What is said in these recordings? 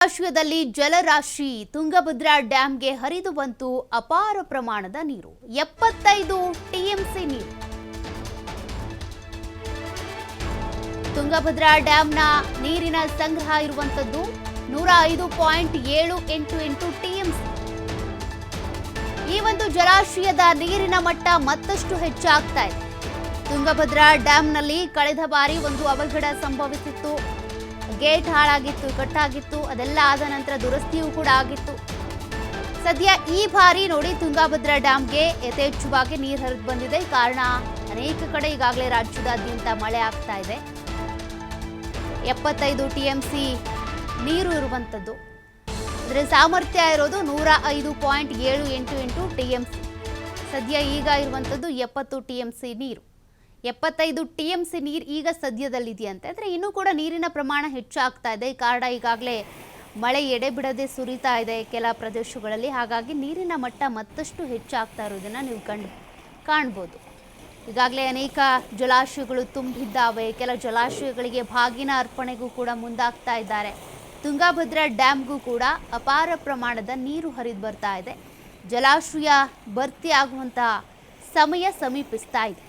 ಜಲಾಶಯದಲ್ಲಿ ಜಲರಾಶಿ ತುಂಗಭದ್ರಾ ಡ್ಯಾಂಗೆ ಹರಿದು ಬಂತು ಅಪಾರ ಪ್ರಮಾಣದ ನೀರು 75 ಟಿಎಂಸಿ ನೀರು ತುಂಗಭದ್ರಾ ಡ್ಯಾಂನ ನೀರಿನ ಸಂಗ್ರಹ ಇರುವಂತದ್ದು 105.788 ಟಿಎಂಸಿ ಈ ಒಂದು ಜಲಾಶಯದ ನೀರಿನ ಮಟ್ಟ ಮತ್ತಷ್ಟು ಹೆಚ್ಚಾಗ್ತಾ ಇದೆ ತುಂಗಭದ್ರಾ ಡ್ಯಾಂನಲ್ಲಿ ಕಳೆದ ಬಾರಿ ಒಂದು ಅವಘಡ ಸಂಭವಿಸಿತ್ತು ಗೇಟ್ ಹಾಳಾಗಿತ್ತು ಕಟ್ಟಾಗಿತ್ತು ಅದೆಲ್ಲ ಆದ ನಂತರ ದುರಸ್ತಿಯೂ ಕೂಡ ಆಗಿತ್ತು ಸದ್ಯ ಈ ಬಾರಿ ನೋಡಿ ತುಂಗಭದ್ರಾ ಡ್ಯಾಂಗೆ ಯಥೇಚ್ಛವಾಗಿ ನೀರು ಹರಿದು ಬಂದಿದೆ ಕಾರಣ ಅನೇಕ ಕಡೆ ಈಗಾಗಲೇ ರಾಜ್ಯದಾದ್ಯಂತ ಮಳೆ ಆಗ್ತಾ ಇದೆ 75 ಟಿಎಂಸಿ ನೀರು ಇರುವಂತದ್ದು ಅದರ ಸಾಮರ್ಥ್ಯ ಇರೋದು 105.788 ಟಿಎಂಸಿ ಸದ್ಯ ಈಗ ಇರುವಂತದ್ದು 70 ಟಿಎಂಸಿ ನೀರು 75 ಟಿಎಂಸಿ ನೀರು ಈಗ ಸದ್ಯದಲ್ಲಿದೆಯಂತೆ ಅಂದರೆ ಇನ್ನೂ ಕೂಡ ನೀರಿನ ಪ್ರಮಾಣ ಹೆಚ್ಚಾಗ್ತಾ ಇದೆ ಕಾರಣ ಈಗಾಗಲೇ ಮಳೆ ಎಡೆಬಿಡದೆ ಸುರಿತಾ ಇದೆ ಕೆಲ ಪ್ರದೇಶಗಳಲ್ಲಿ ಹಾಗಾಗಿ ನೀರಿನ ಮಟ್ಟ ಮತ್ತಷ್ಟು ಹೆಚ್ಚಾಗ್ತಾ ಇರೋದನ್ನು ನೀವು ಕಾಣ್ಬೋದು ಈಗಾಗಲೇ ಅನೇಕ ಜಲಾಶಯಗಳು ತುಂಬಿದ್ದಾವೆ ಕೆಲ ಜಲಾಶಯಗಳಿಗೆ ಬಾಗಿನ ಅರ್ಪಣೆಗೂ ಕೂಡ ಮುಂದಾಗ್ತಾ ಇದ್ದಾರೆ ತುಂಗಭದ್ರಾ ಡ್ಯಾಂಗೂ ಕೂಡ ಅಪಾರ ಪ್ರಮಾಣದ ನೀರು ಹರಿದು ಬರ್ತಾ ಇದೆ ಜಲಾಶಯ ಭರ್ತಿ ಆಗುವಂತಹ ಸಮಯ ಸಮೀಪಿಸ್ತಾ ಇದೆ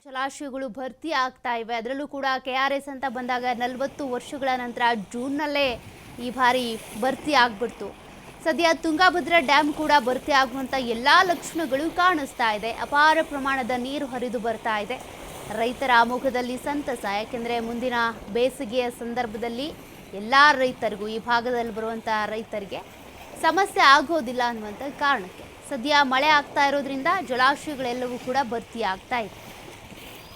ಜಲಾಶಯಗಳು ಭರ್ತಿ ಆಗ್ತಾ ಇವೆ ಅದರಲ್ಲೂ ಕೂಡ KRS ಅಂತ ಬಂದಾಗ 40 ವರ್ಷಗಳ ನಂತರ ಜೂನ್ನಲ್ಲೇ ಈ ಬಾರಿ ಭರ್ತಿ ಆಗ್ಬಿಡ್ತು ಸದ್ಯ ತುಂಗಭದ್ರಾ ಡ್ಯಾಮ್ ಕೂಡ ಭರ್ತಿ ಆಗುವಂಥ ಎಲ್ಲ ಲಕ್ಷಣಗಳು ಕಾಣಿಸ್ತಾ ಇದೆ ಅಪಾರ ಪ್ರಮಾಣದ ನೀರು ಹರಿದು ಬರ್ತಾ ಇದೆ ರೈತರ ಆಮೋಘದಲ್ಲಿ ಸಂತಸ ಯಾಕೆಂದರೆ ಮುಂದಿನ ಬೇಸಿಗೆಯ ಸಂದರ್ಭದಲ್ಲಿ ಎಲ್ಲ ರೈತರಿಗೂ ಈ ಭಾಗದಲ್ಲಿ ಬರುವಂಥ ರೈತರಿಗೆ ಸಮಸ್ಯೆ ಆಗೋದಿಲ್ಲ ಅನ್ನುವಂಥ ಕಾರಣಕ್ಕೆ ಸದ್ಯ ಮಳೆ ಆಗ್ತಾ ಇರೋದ್ರಿಂದ ಜಲಾಶಯಗಳೆಲ್ಲವೂ ಕೂಡ ಭರ್ತಿ ಆಗ್ತಾ ಇದೆ